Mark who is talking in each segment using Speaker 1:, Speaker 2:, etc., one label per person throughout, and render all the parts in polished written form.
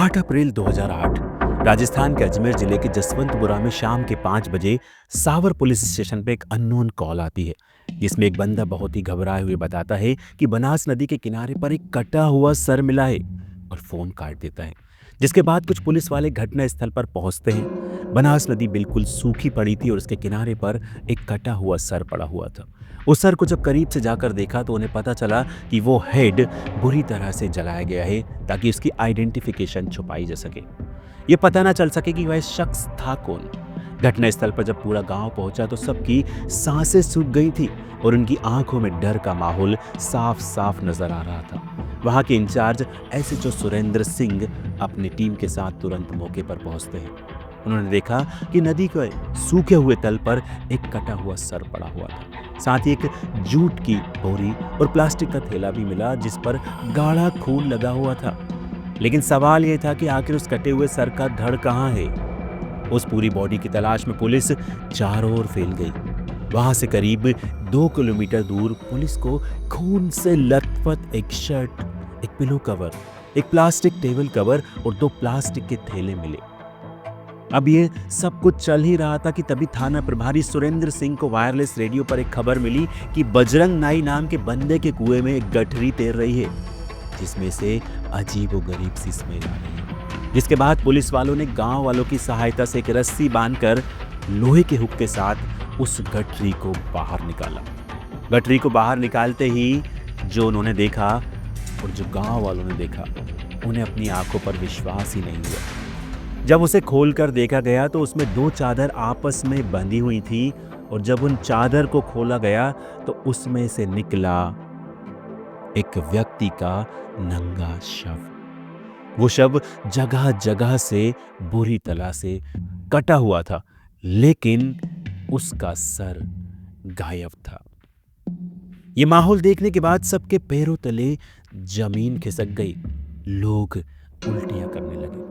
Speaker 1: 8 अप्रैल 2008 राजस्थान के अजमेर जिले के जसवंतपुरा में शाम के 5 बजे सावर पुलिस स्टेशन पे एक अननोन कॉल आती है, जिसमें एक बंदा बहुत ही घबराए हुए बताता है कि बनास नदी के किनारे पर एक कटा हुआ सर मिला है और फोन काट देता है। जिसके बाद कुछ पुलिस वाले घटना स्थल पर पहुंचते हैं। बनास नदी बिल्कुल सूखी पड़ी थी और उसके किनारे पर एक कटा हुआ सर पड़ा हुआ था। उस सर को जब करीब से जाकर देखा तो उन्हें पता चला कि वो हेड बुरी तरह से जलाया गया है ताकि उसकी आइडेंटिफिकेशन छुपाई जा सके, ये पता ना चल सके कि वह शख्स था कौन। घटनास्थल पर जब पूरा गांव पहुंचा तो सबकी सांसें सूख गई थी और उनकी आंखों में डर का माहौल साफ साफ नजर आ रहा था। वहां के इंचार्ज एसएचओ सुरेंद्र सिंह अपनी टीम के साथ तुरंत मौके पर पहुंचते हैं। उन्होंने देखा कि नदी के सूखे हुए तल पर एक कटा हुआ सर पड़ा हुआ था। साथ ही एक जूट की बोरी और प्लास्टिक का थैला भी मिला जिस पर गाढ़ा खून लगा हुआ था। लेकिन सवाल यह था कि आखिर उस कटे हुए सर का धड़ कहाँ है। उस पूरी बॉडी की तलाश में पुलिस चारों ओर फैल गई। वहां से करीब 2 किलोमीटर दूर पुलिस को खून से लथपथ एक शर्ट, एक पिलो कवर, एक प्लास्टिक टेबल कवर और 2 प्लास्टिक के थैले मिले। अब ये सब कुछ चल ही रहा था कि तभी थाना प्रभारी सुरेंद्र सिंह को वायरलेस रेडियो पर एक खबर मिली कि बजरंग नाई नाम के बंदे के कुएं में एक गठरी तैर रही है जिसमें से अजीबोगरीब सी स्मेल आ रही है। जिसके बाद पुलिस वालों ने गांव वालों की सहायता से एक रस्सी बांधकर लोहे के हुक के साथ उस गठरी को बाहर निकाला। गठरी को बाहर निकालते ही जो उन्होंने देखा और जो गांव वालों ने देखा, उन्हें अपनी आंखों पर विश्वास ही नहीं हुआ। जब उसे खोलकर देखा गया तो उसमें 2 चादर आपस में बंधी हुई थी और जब उन चादर को खोला गया तो उसमें से निकला एक व्यक्ति का नंगा शव। वो शव जगह जगह से बुरी तरह से कटा हुआ था, लेकिन उसका सर गायब था। ये माहौल देखने के बाद सबके पैरों तले जमीन खिसक गई। लोग उल्टियां करने लगे।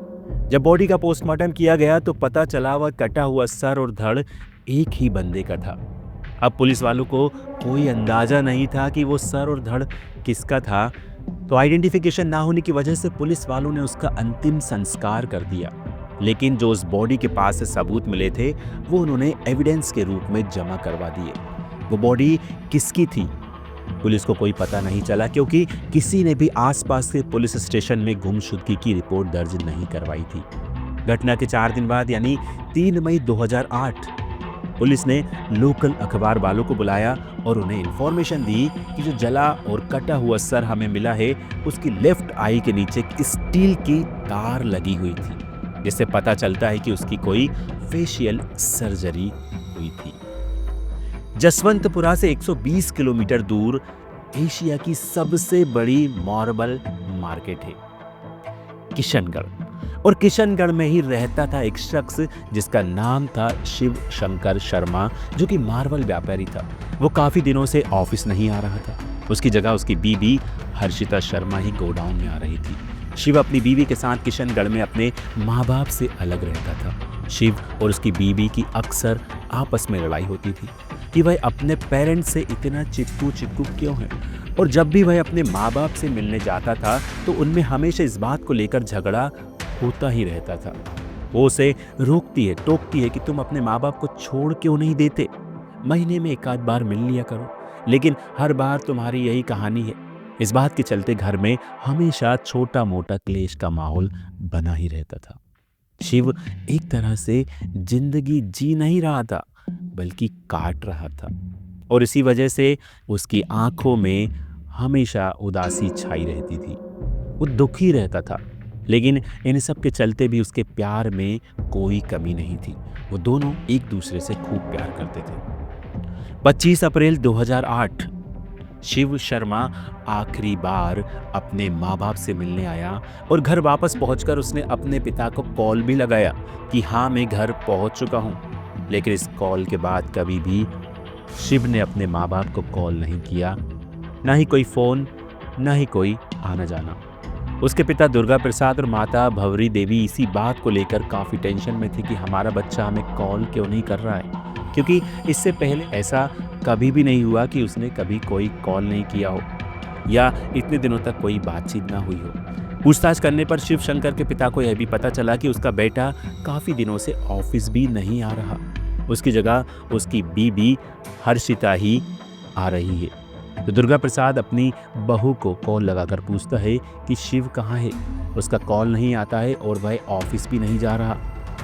Speaker 1: जब बॉडी का पोस्टमार्टम किया गया तो पता चला वह कटा हुआ सर और धड़ एक ही बंदे का था। अब पुलिस वालों को कोई अंदाजा नहीं था कि वो सर और धड़ किसका था, तो आइडेंटिफिकेशन ना होने की वजह से पुलिस वालों ने उसका अंतिम संस्कार कर दिया। लेकिन जो उस बॉडी के पास से सबूत मिले थे वो उन्होंने एविडेंस के रूप में जमा करवा दिए। वो बॉडी किसकी थी पुलिस को कोई पता नहीं चला, क्योंकि किसी ने भी आसपास के पुलिस स्टेशन में गुमशुदगी की रिपोर्ट दर्ज नहीं करवाई थी। घटना के 4 दिन बाद यानी 3 मई 2008 पुलिस ने लोकल अखबार वालों को बुलाया और उन्हें इंफॉर्मेशन दी कि जो जला और कटा हुआ सर हमें मिला है उसकी लेफ्ट आई के नीचे एक स्टील की तार लगी हुई थी, जिससे पता चलता है कि उसकी कोई फेशियल सर्जरी हुई थी। जसवंतपुरा से 120 किलोमीटर दूर एशिया की सबसे बड़ी मार्बल मार्केट है किशनगढ़, और किशनगढ़ में ही रहता था एक शख्स जिसका नाम था शिव शंकर शर्मा, जो कि मार्बल व्यापारी था। वो काफी दिनों से ऑफिस नहीं आ रहा था। उसकी जगह उसकी बीवी हर्षिता शर्मा ही गोडाउन में आ रही थी। शिव अपनी बीवी के साथ किशनगढ़ में अपने माँ बाप से अलग रहता था। शिव और उसकी बीवी की अक्सर आपस में लड़ाई होती थी कि वह अपने पेरेंट्स से इतना चिपकू क्यों है, और जब भी वह अपने माँ बाप से मिलने जाता था तो उनमें हमेशा इस बात को लेकर झगड़ा होता ही रहता था। वो उसे रोकती है, टोकती है कि तुम अपने माँ बाप को छोड़ क्यों नहीं देते, महीने में 1 आध बार मिल लिया करो, लेकिन हर बार तुम्हारी यही कहानी है। इस बात के चलते घर में हमेशा छोटा मोटा क्लेश का माहौल बना ही रहता था। शिव एक तरह से जिंदगी जी नहीं रहा था बल्कि काट रहा था, और इसी वजह से उसकी आंखों में हमेशा उदासी छाई रहती थी। वो दुखी रहता था, लेकिन इन सब के चलते भी उसके प्यार में कोई कमी नहीं थी। वो दोनों एक दूसरे से खूब प्यार करते थे। 25 अप्रैल 2008 शिव शर्मा आखिरी बार अपने माँ बाप से मिलने आया और घर वापस पहुंचकर उसने अपने पिता को कॉल भी लगाया कि हाँ मैं घर पहुंच चुका हूं। लेकिन इस कॉल के बाद कभी भी शिव ने अपने माँ बाप को कॉल नहीं किया, ना ही कोई फ़ोन, ना ही कोई आना जाना। उसके पिता दुर्गा प्रसाद और माता भवरी देवी इसी बात को लेकर काफ़ी टेंशन में थे कि हमारा बच्चा हमें कॉल क्यों नहीं कर रहा है, क्योंकि इससे पहले ऐसा कभी भी नहीं हुआ कि उसने कभी कोई कॉल नहीं किया हो या इतने दिनों तक कोई बातचीत ना हुई हो। पूछताछ करने पर शिव शंकर के पिता को यह भी पता चला कि उसका बेटा काफी दिनों से ऑफिस भी नहीं आ रहा। उसकी जगह उसकी बीबी हर्षिता ही आ रही है। तो दुर्गा प्रसाद अपनी बहू को कॉल लगाकर पूछता है कि शिव कहाँ है। उसका कॉल नहीं आता है और वह ऑफिस भी नहीं जा रहा।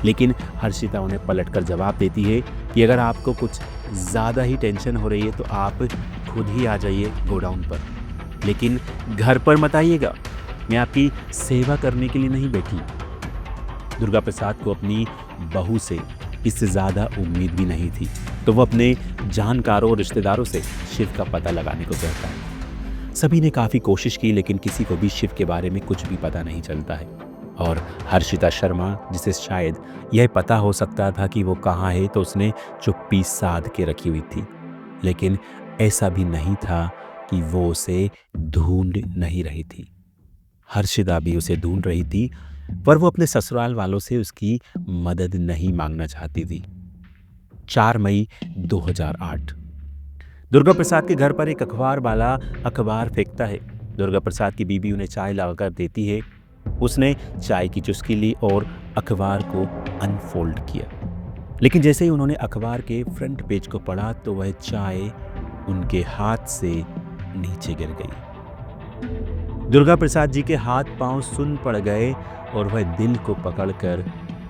Speaker 1: लेकिन हर्षिता उन्हें पलटकर जवाब देती है कि अगर आपको कुछ ज़्यादा ही टेंशन हो रही है तो आप खुद ही आ जाइए गोडाउन पर, लेकिन घर पर मत आइएगा, मैं आपकी सेवा करने के लिए नहीं बैठी। दुर्गा प्रसाद को अपनी बहू से इससे ज़्यादा उम्मीद भी नहीं थी, तो वो अपने जानकारों और रिश्तेदारों से शिव का पता लगाने को कहता है। सभी ने काफ़ी कोशिश की लेकिन किसी को भी शिव के बारे में कुछ भी पता नहीं चलता है। और हर्षिता शर्मा, जिसे शायद यह पता हो सकता था कि वो कहाँ है, तो उसने चुप्पी साध के रखी हुई थी। लेकिन ऐसा भी नहीं था कि वो उसे ढूंढ नहीं रही थी। हर्षिता भी उसे ढूंढ रही थी, पर वो अपने ससुराल वालों से उसकी मदद नहीं मांगना चाहती थी। 4 मई 2008 दुर्गा प्रसाद के घर पर एक अखबार वाला अखबार फेंकता है। दुर्गा प्रसाद की बीबी उन्हें चाय लाकर देती है। उसने चाय की चुस्की ली और अखबार को अनफोल्ड किया। लेकिन जैसे ही उन्होंने अखबार के फ्रंट पेज को पढ़ा तो वह चाय उनके हाथ से नीचे गिर गई। दुर्गा प्रसाद जी के हाथ पांव सुन्न पड़ गए और वह दिल को पकड़कर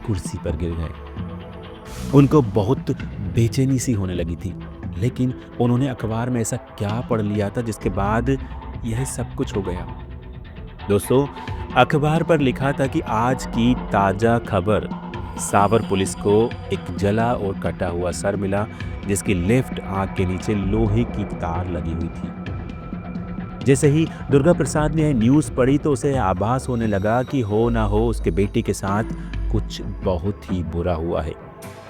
Speaker 1: कुर्सी पर गिर गए। उनको बहुत बेचैनी सी होने लगी थी, लेकिन उन्होंने अखबार में ऐसा क्या पढ़ लिया था जिसके बाद यह सब कुछ हो गया। दोस्तों, अखबार पर लिखा था कि आज की ताज़ा खबर, सावर पुलिस को एक जला और कटा हुआ सर मिला जिसकी लेफ्ट आंख के नीचे लोहे की तार लगी हुई थी। जैसे ही दुर्गा प्रसाद ने यह न्यूज़ पढ़ी तो उसे आभास होने लगा कि हो ना हो उसके बेटे के साथ कुछ बहुत ही बुरा हुआ है,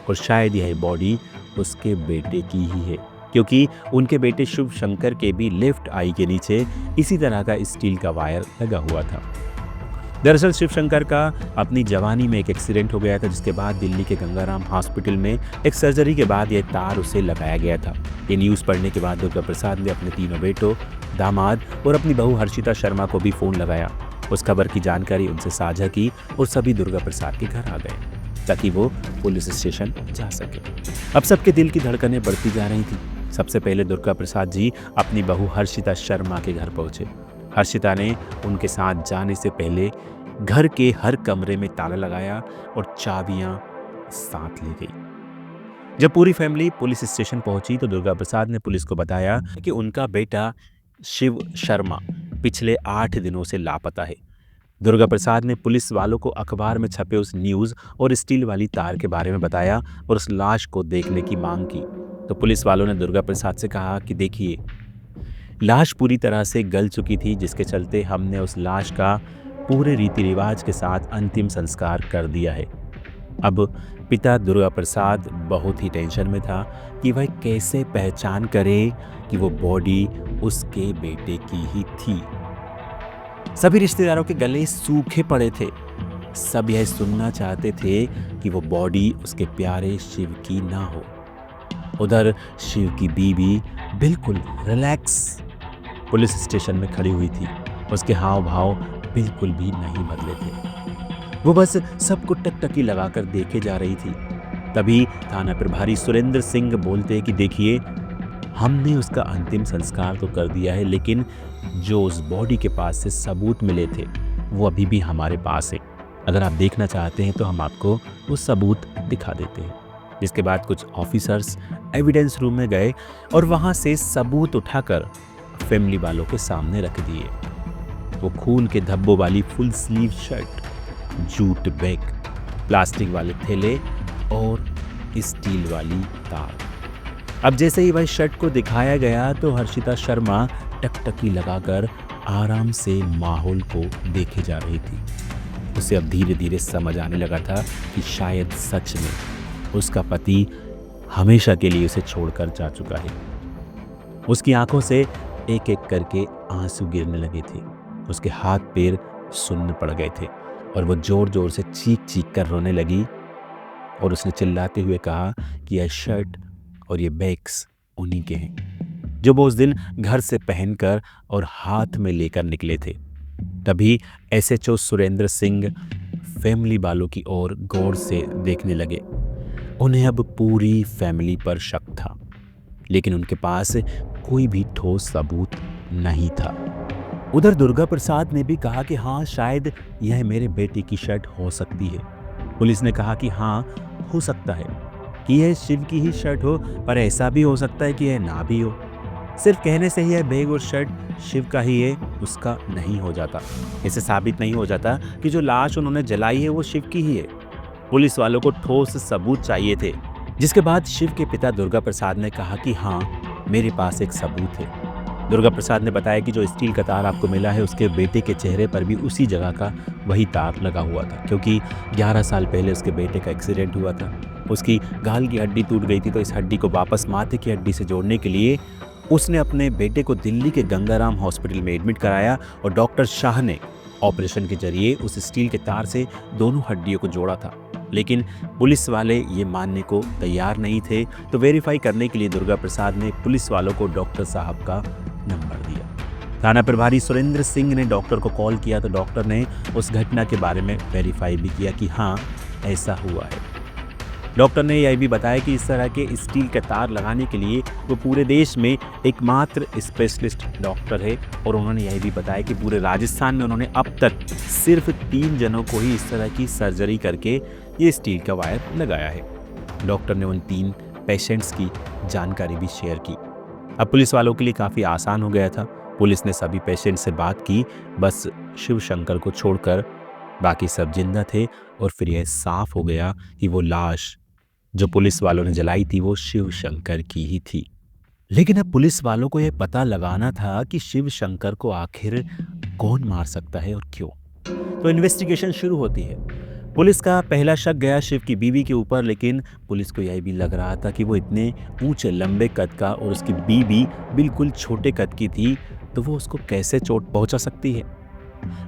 Speaker 1: और शायद यह बॉडी उसके बेटे की ही है, क्योंकि उनके बेटे शिव शंकर के भी लेफ्ट आई के नीचे इसी तरह का स्टील का वायर लगा हुआ था। दरअसल शिव शंकर का अपनी जवानी में एक एक्सीडेंट हो गया था, जिसके बाद दिल्ली के गंगाराम हॉस्पिटल में एक सर्जरी के बाद यह तार उसे लगाया गया था। ये न्यूज़ पढ़ने के बाद दुर्गा प्रसाद ने अपने तीनों बेटों, दामाद और अपनी बहू हर्षिता शर्मा को भी फ़ोन लगाया। उस खबर की जानकारी उनसे साझा की और सभी दुर्गा प्रसाद के घर आ गए ताकि वो पुलिस स्टेशन जा सके। अब सबके दिल की धड़कनें बढ़ती जा रही थी। सबसे पहले दुर्गा प्रसाद जी अपनी बहू हर्षिता शर्मा के घर पहुंचे। हर्षिता ने उनके साथ जाने से पहले घर के हर कमरे में ताला लगाया और चाबियां साथ ले गई। जब पूरी फैमिली पुलिस स्टेशन पहुंची तो दुर्गा प्रसाद ने पुलिस को बताया कि उनका बेटा शिव शर्मा पिछले 8 दिनों से लापता है। दुर्गा प्रसाद ने पुलिस वालों को अखबार में छपे उस न्यूज़ और स्टील वाली तार के बारे में बताया और उस लाश को देखने की मांग की। तो पुलिस वालों ने दुर्गा प्रसाद से कहा कि देखिए, लाश पूरी तरह से गल चुकी थी, जिसके चलते हमने उस लाश का पूरे रीति रिवाज के साथ अंतिम संस्कार कर दिया है। अब पिता दुर्गा प्रसाद बहुत ही टेंशन में था कि वह कैसे पहचान करे कि वो बॉडी उसके बेटे की ही थी। सभी रिश्तेदारों के गले सूखे पड़े थे। सब यह सुनना चाहते थे कि वो बॉडी उसके प्यारे शिव की ना हो। उधर शिव की बीवी बिल्कुल रिलैक्स पुलिस स्टेशन में खड़ी हुई थी। उसके हाव भाव बिल्कुल भी नहीं बदले थे। वो बस सबको टकटकी लगाकर देखे जा रही थी। तभी थाना प्रभारी सुरेंद्र सिंह बोलते कि देखिए, हमने उसका अंतिम संस्कार तो कर दिया है, लेकिन जो उस बॉडी के पास से सबूत मिले थे वो अभी भी हमारे पास है। अगर आप देखना चाहते हैं तो हम आपको वो सबूत दिखा देते हैं। जिसके बाद कुछ ऑफिसर्स एविडेंस रूम में गए और वहाँ से सबूत उठाकर फैमिली वालों के सामने रख दिए। वो खून के धब्बों वाली full sleeve shirt, jute bag, plastic वाले थैले और स्टील वाली तार। अब जैसे ही वह शर्ट को दिखाया गया तो हर्षिता शर्मा टकटकी लगाकर आराम से माहौल को देखे जा रही थी। उसे अब धीरे धीरे समझ आने लगा था कि शायद सच में उसका पति हमेशा के लिए उसे छोड़कर जा चुका है। उसकी आंखों से एक एक करके आंसू गिरने लगे थे। उसके हाथ पैर सुन्न पड़ गए थे और वो जोर जोर से चीख चीख कर रोने लगी और उसने चिल्लाते हुए कहा कि यह शर्ट और ये बैग्स उन्हीं के हैं जो वो उस दिन घर से पहनकर और हाथ में लेकर निकले थे। तभी एसएचओ सुरेंद्र सिंह फैमिली वालों की ओर गौर से देखने लगे। उन्हें अब पूरी फैमिली पर शक था, लेकिन उनके पास कोई भी ठोस सबूत नहीं था। उधर दुर्गा प्रसाद ने भी कहा कि हाँ, शायद यह मेरे बेटे की शर्ट हो सकती है। पुलिस ने कहा कि हाँ, हो सकता है कि यह शिव की ही शर्ट हो, पर ऐसा भी हो सकता है कि यह ना भी हो। सिर्फ कहने से ही यह बैग और शर्ट शिव का ही है, उसका नहीं हो जाता। इसे साबित नहीं हो जाता कि जो लाश उन्होंने जलाई है वो शिव की ही है। पुलिस वालों को ठोस सबूत चाहिए थे, जिसके बाद शिव के पिता दुर्गा प्रसाद ने कहा कि हाँ, मेरे पास एक सबूत है। दुर्गा प्रसाद ने बताया कि जो स्टील का तार आपको मिला है, उसके बेटे के चेहरे पर भी उसी जगह का वही तार लगा हुआ था, क्योंकि 11 साल पहले उसके बेटे का एक्सीडेंट हुआ था। उसकी गाल की हड्डी टूट गई थी, तो इस हड्डी को वापस माथे की हड्डी से जोड़ने के लिए उसने अपने बेटे को दिल्ली के गंगाराम हॉस्पिटल में एडमिट कराया और डॉक्टर शाह ने ऑपरेशन के जरिए उस स्टील के तार से दोनों हड्डियों को जोड़ा था। लेकिन पुलिस वाले ये मानने को तैयार नहीं थे, तो वेरीफाई करने के लिए दुर्गा प्रसाद ने पुलिस वालों को डॉक्टर साहब का नंबर दिया। थाना प्रभारी सुरेंद्र सिंह ने डॉक्टर को कॉल किया, तो डॉक्टर ने उस घटना के बारे में वेरीफाई भी किया कि हाँ, ऐसा हुआ है। डॉक्टर ने यह भी बताया कि इस तरह के स्टील के तार लगाने के लिए वो पूरे देश में एकमात्र स्पेशलिस्ट डॉक्टर है, और उन्होंने यह भी बताया कि पूरे राजस्थान में उन्होंने अब तक सिर्फ 3 जनों को ही इस तरह की सर्जरी करके ये स्टील का वायर लगाया है। डॉक्टर ने उन 3 पेशेंट्स की जानकारी भी शेयर की। अब पुलिस वालों के लिए काफ़ी आसान हो गया था। पुलिस ने सभी पेशेंट से बात की, बस शिव शंकर को छोड़कर बाकी सब जिंदा थे, और फिर यह साफ हो गया कि वो लाश जो पुलिस वालों ने जलाई थी वो शिव शंकर की ही थी। लेकिन अब पुलिस वालों को यह पता लगाना था कि शिव शंकर को आखिर कौन मार सकता है और क्यों। तो इन्वेस्टिगेशन शुरू होती है। पुलिस का पहला शक गया शिव की बीवी के ऊपर, लेकिन पुलिस को यह भी लग रहा था कि वो इतने ऊंचे लंबे कद का और उसकी बीवी बिल्कुल छोटे कद की थी, तो वो उसको कैसे चोट पहुंचा सकती है।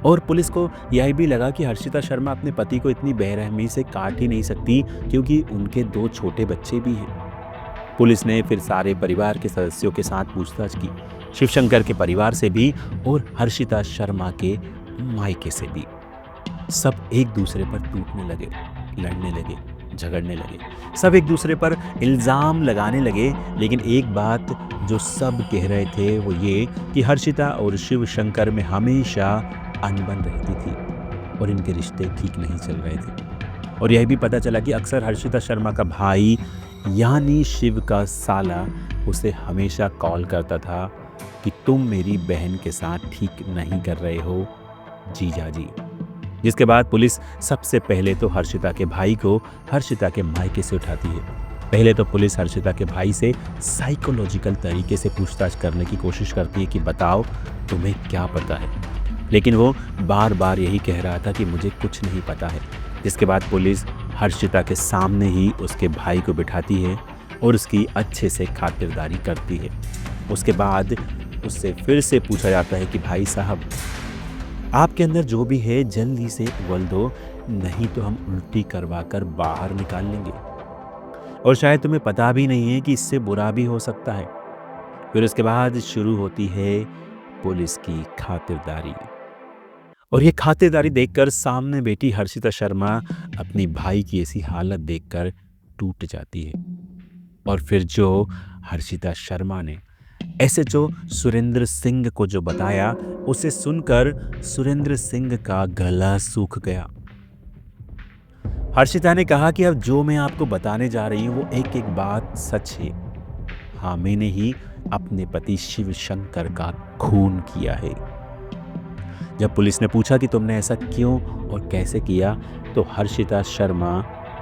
Speaker 1: और पुलिस को यह भी लगा कि हर्षिता शर्मा अपने पति को इतनी बेरहमी से काट ही नहीं सकती, क्योंकि उनके 2 छोटे बच्चे भी हैं। पुलिस ने फिर सारे परिवार के सदस्यों के साथ पूछताछ की, शिवशंकर के परिवार से भी और हर्षिता शर्मा के मायके से भी। सब एक दूसरे पर टूटने लगे, लड़ने लगे, झगड़ने लगे, सब एक दूसरे पर इल्ज़ाम लगाने लगे। लेकिन एक बात जो सब कह रहे थे वो ये कि हर्षिता और शिव शंकर में हमेशा अनबन रहती थी और इनके रिश्ते ठीक नहीं चल रहे थे। और यह भी पता चला कि अक्सर हर्षिता शर्मा का भाई यानी शिव का साला उसे हमेशा कॉल करता था कि तुम मेरी बहन के साथ ठीक नहीं कर रहे हो जीजा जी। जिसके बाद पुलिस सबसे पहले तो हर्षिता के भाई को हर्षिता के मायके से उठाती है। पहले तो पुलिस हर्षिता के भाई से साइकोलॉजिकल तरीके से पूछताछ करने की कोशिश करती है कि बताओ तुम्हें क्या पता है, लेकिन वो बार बार यही कह रहा था कि मुझे कुछ नहीं पता है। जिसके बाद पुलिस हर्षिता के सामने ही उसके भाई को बिठाती है और उसकी अच्छे से खातिरदारी करती है। उसके बाद उससे फिर से पूछा जाता है कि भाई साहब, आपके अंदर जो भी है जल्दी से उगल दो, नहीं तो हम उल्टी करवा कर बाहर निकाल लेंगे, और शायद तुम्हें पता भी नहीं है कि इससे बुरा भी हो सकता है। फिर उसके बाद शुरू होती है पुलिस की खातिरदारी, और ये खातिरदारी देखकर सामने बैठी हर्षिता शर्मा अपनी भाई की ऐसी हालत देखकर टूट जाती है। और फिर जो हर्षिता शर्मा ने एसएचओ सुरेंद्र सिंह को जो बताया, उसे सुनकर सुरेंद्र सिंह का गला सूख गया। हर्षिता ने कहा कि अब जो मैं आपको बताने जा रही हूं वो एक एक बात सच है। हाँ, मैंने ही अपने पति शिव शंकर का खून किया है। जब पुलिस ने पूछा कि तुमने ऐसा क्यों और कैसे किया, तो हर्षिता शर्मा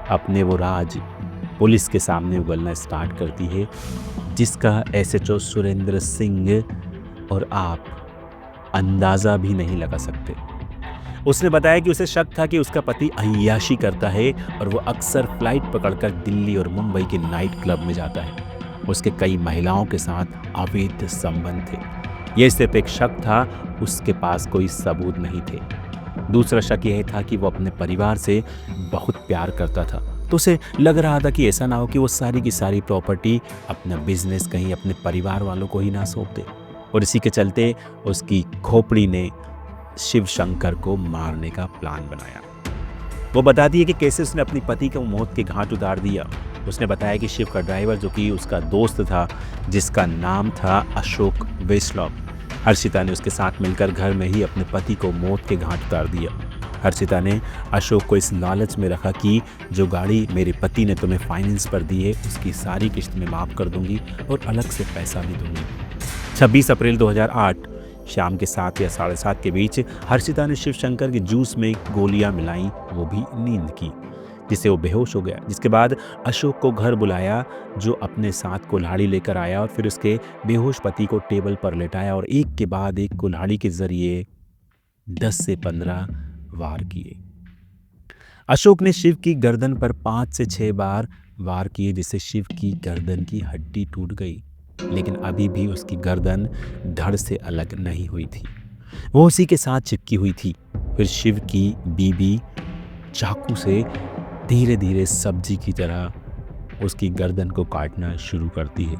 Speaker 1: अपने वो राज पुलिस के सामने उगलना स्टार्ट करती है, जिसका एसएचओ सुरेंद्र सिंह और आप अंदाज़ा भी नहीं लगा सकते। उसने बताया कि उसे शक था कि उसका पति अय्याशी करता है और वो अक्सर फ्लाइट पकड़कर दिल्ली और मुंबई के नाइट क्लब में जाता है। उसके कई महिलाओं के साथ अवैध संबंध थे। यह सिर्फ एक शक था, उसके पास कोई सबूत नहीं थे। दूसरा शक यह था कि वो अपने परिवार से बहुत प्यार करता था, तो उसे लग रहा था कि ऐसा ना हो कि वो सारी की सारी प्रॉपर्टी, अपना बिजनेस कहीं अपने परिवार वालों को ही ना सौंप दे। और इसी के चलते उसकी खोपड़ी ने शिव शंकर को मारने का प्लान बनाया। वो बताती है कि कैसे उसने अपनी पति को मौत के घाट उतार दिया। उसने बताया कि शिव का ड्राइवर, जो कि उसका दोस्त था, जिसका नाम था अशोक वेस्लॉप, हर्षिता ने उसके साथ मिलकर घर में ही अपने पति को मौत के घाट उतार दिया। हर्षिता ने अशोक को इस लालच में रखा कि जो गाड़ी मेरे पति ने तुम्हें फाइनेंस पर दी है उसकी सारी किस्त में माफ़ कर दूंगी और अलग से पैसा भी दूंगी। 26 अप्रैल 2008 शाम के 7 या 7:30 के बीच हर्षिता ने शिव शंकर के जूस में गोलियां मिलाई, वो भी नींद की, जिससे वो बेहोश हो गया। जिसके बाद अशोक को घर बुलाया, जो अपने साथ कुल्हाड़ी लेकर आया और फिर उसके बेहोश पति को टेबल पर लेटाया और एक के बाद एक कुल्हाड़ी के जरिए 10 से 15 वार किए। अशोक ने शिव की गर्दन पर 5 से 6 बार वार किए, जिससे शिव की गर्दन की हड्डी टूट गई, लेकिन अभी भी उसकी गर्दन धड़ से अलग नहीं हुई थी, वो उसी के साथ चिपकी हुई थी। फिर शिव की बीबी चाकू से धीरे धीरे सब्जी की तरह उसकी गर्दन को काटना शुरू करती है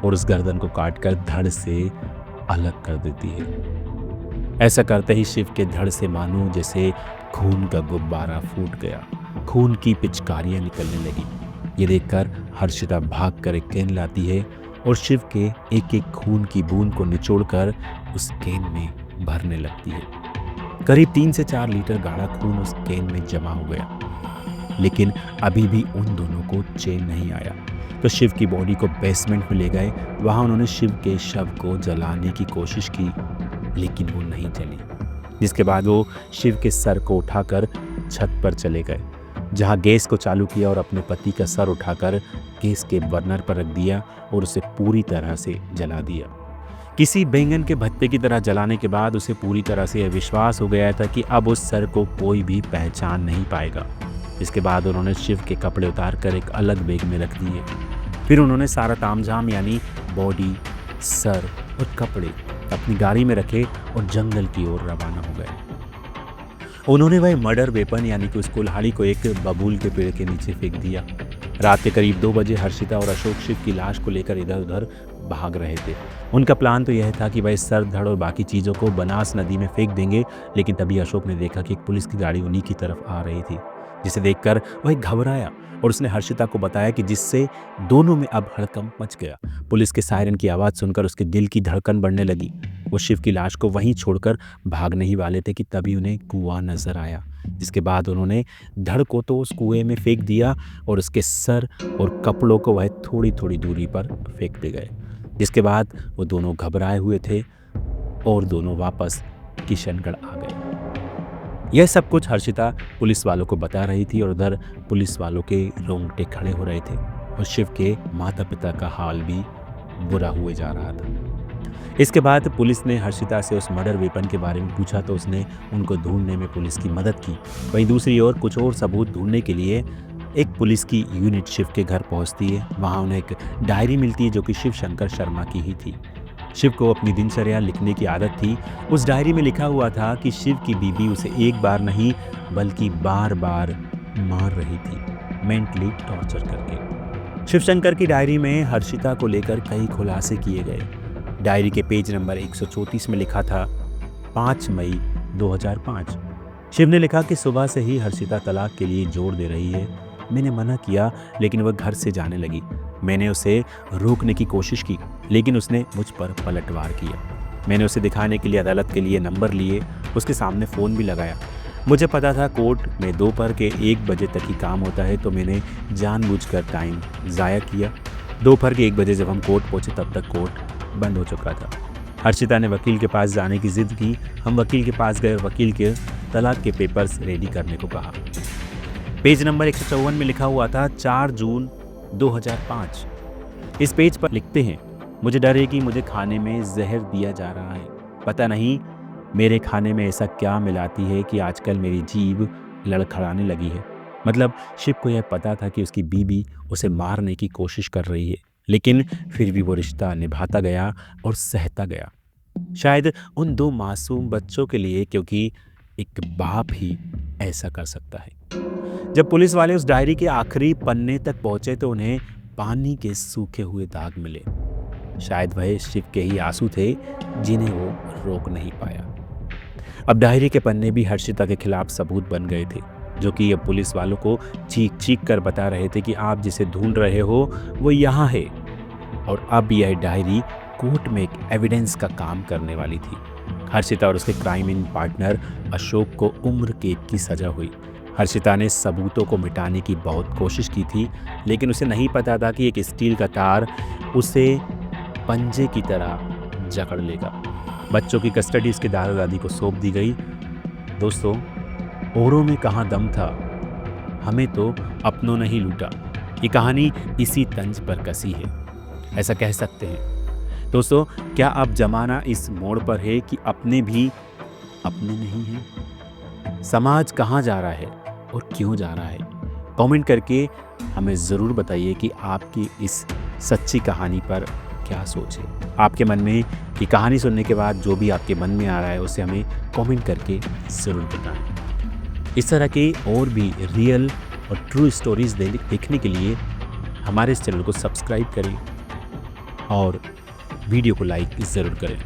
Speaker 1: और उस गर्दन को काटकर धड़ से अलग कर देती है। ऐसा करते ही शिव के धड़ से मानो जैसे खून का गुब्बारा फूट गया, खून की पिचकारियां निकलने लगी। ये देखकर हर्षिता भागकर एक कैन लाती है और शिव के एक एक खून की बूंद को निचोड़कर उस कैन में भरने लगती है। करीब 3 से 4 लीटर गाढ़ा खून उस कैन में जमा हो गया, लेकिन अभी भी उन दोनों को चैन नहीं आया। तो शिव की बॉडी को बेसमेंट में ले गए। वहां उन्होंने शिव के शव को जलाने की कोशिश की, लेकिन वो नहीं जली। जिसके बाद वो शिव के सर को उठाकर छत पर चले गए, जहां गैस को चालू किया और अपने पति का सर उठाकर गैस के बर्नर पर रख दिया और उसे पूरी तरह से जला दिया। किसी बैंगन के भत्ते की तरह जलाने के बाद उसे पूरी तरह से यह विश्वास हो गया था कि अब उस सर को कोई भी पहचान नहीं पाएगा। इसके बाद उन्होंने शिव के कपड़े उतारकर एक अलग बैग में रख दिए। फिर उन्होंने सारा तामझाम यानी बॉडी, सर और कपड़े अपनी गाड़ी में रखे और जंगल की ओर रवाना हो गए। उन्होंने वह मर्डर वेपन यानी कि उस कुल्हाड़ी को एक बबूल के पेड़ के नीचे फेंक दिया। रात के करीब 2 बजे हर्षिता और अशोक शिव की लाश को लेकर इधर उधर भाग रहे थे। उनका प्लान तो यह था कि वह सर, धड़ और बाकी चीज़ों को बनास नदी में फेंक देंगे, लेकिन तभी अशोक ने देखा कि एक पुलिस की गाड़ी उन्हीं की तरफ आ रही थी, जिसे देखकर वह घबराया और उसने हर्षिता को बताया कि जिससे दोनों में अब हड़कंप मच गया। पुलिस के सायरन की आवाज़ सुनकर उसके दिल की धड़कन बढ़ने लगी। वो शिव की लाश को वहीं छोड़कर भागने ही वाले थे कि तभी उन्हें कुआं नजर आया। जिसके बाद उन्होंने धड़ को तो उस कुएं में फेंक दिया और उसके सर और कपड़ों को वह थोड़ी थोड़ी दूरी पर फेंकते गए। जिसके बाद वो दोनों घबराए हुए थे और दोनों वापस किशनगढ़ आ गए। यह सब कुछ हर्षिता पुलिस वालों को बता रही थी और उधर पुलिस वालों के रोंगटे खड़े हो रहे थे और शिव के माता पिता का हाल भी बुरा हुए जा रहा था। इसके बाद पुलिस ने हर्षिता से उस मर्डर वेपन के बारे में पूछा तो उसने उनको ढूंढने में पुलिस की मदद की। वहीं दूसरी ओर कुछ और सबूत ढूंढने के लिए एक पुलिस की यूनिट शिव के घर पहुंचती है। वहां उन्हें एक डायरी मिलती है जो कि शिव शंकर शर्मा की ही थी। शिव को अपनी दिनचर्या लिखने की आदत थी। उस डायरी में लिखा हुआ था कि शिव की बीबी उसे एक बार नहीं बल्कि बार बार मार रही थी, मेंटली टॉर्चर करके। शिवशंकर की डायरी में हर्षिता को लेकर कई खुलासे किए गए। डायरी के पेज नंबर 134 में लिखा था 5 मई 2005। शिव ने लिखा कि सुबह से ही हर्षिता तलाक के लिए जोर दे रही है। मैंने मना किया लेकिन वह घर से जाने लगी। मैंने उसे रोकने की कोशिश की लेकिन उसने मुझ पर पलटवार किया। मैंने उसे दिखाने के लिए अदालत के लिए नंबर लिए, उसके सामने फ़ोन भी लगाया। मुझे पता था कोर्ट में दोपहर के 1 बजे तक ही काम होता है, तो मैंने जानबूझकर टाइम ज़ाया किया। दोपहर के 1 बजे जब हम कोर्ट पहुँचे तब तक कोर्ट बंद हो चुका था। हर्षिता ने वकील के पास जाने की ज़िद की। हम वकील के पास गए और वकील के तलाक के पेपर्स रेडी करने को कहा। पेज नंबर 154 में लिखा हुआ था 4 जून 2005। इस पेज पर लिखते हैं, मुझे डर है कि मुझे खाने में जहर दिया जा रहा है। पता नहीं मेरे खाने में ऐसा क्या मिलाती है कि आजकल मेरी जीभ लड़खड़ाने लगी है। मतलब शिव को यह पता था कि उसकी बीबी उसे मारने की कोशिश कर रही है, लेकिन फिर भी वो रिश्ता निभाता गया और सहता गया। शायद उन 2 मासूम बच्चों के लिए, क्योंकि एक बाप ही ऐसा कर सकता है। जब पुलिस वाले उस डायरी के आखिरी पन्ने तक पहुंचे तो उन्हें पानी के सूखे हुए दाग मिले। शायद वह शिव के ही आंसू थे जिन्हें वो रोक नहीं पाया। अब डायरी के पन्ने भी हर्षिता के खिलाफ सबूत बन गए थे, जो कि ये पुलिस वालों को चीख चीख कर बता रहे थे कि आप जिसे ढूंढ रहे हो वो यहाँ है। और अब यह डायरी कोर्ट में एक एविडेंस का काम करने वाली थी। हर्षिता और उसके क्राइम इन पार्टनर अशोक को उम्र कैद की सजा हुई। हर्षिता ने सबूतों को मिटाने की बहुत कोशिश की थी, लेकिन उसे नहीं पता था कि एक स्टील का तार उसे पंजे की तरह जकड़ लेगा। बच्चों की कस्टडी इसके दादा दादी को सौंप दी गई। दोस्तों, औरों में कहाँ दम था, हमें तो अपनों ने ही लूटा। ये कहानी इसी तंज पर कसी है, ऐसा कह सकते हैं। दोस्तों, क्या अब जमाना इस मोड़ पर है कि अपने भी अपने नहीं हैं? समाज कहाँ जा रहा है और क्यों जा रहा है? कमेंट करके हमें ज़रूर बताइए कि आपकी इस सच्ची कहानी पर क्या सोच है। आपके मन में ये कहानी सुनने के बाद जो भी आपके मन में आ रहा है उसे हमें कमेंट करके ज़रूर बताएं। इस तरह के और भी रियल और ट्रू स्टोरीज़ देखने के लिए हमारे इस चैनल को सब्सक्राइब करें और वीडियो को लाइक ज़रूर करें।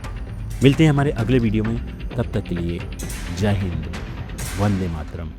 Speaker 1: मिलते हैं हमारे अगले वीडियो में, तब तक के लिए जय हिंद, वंदे मातरम।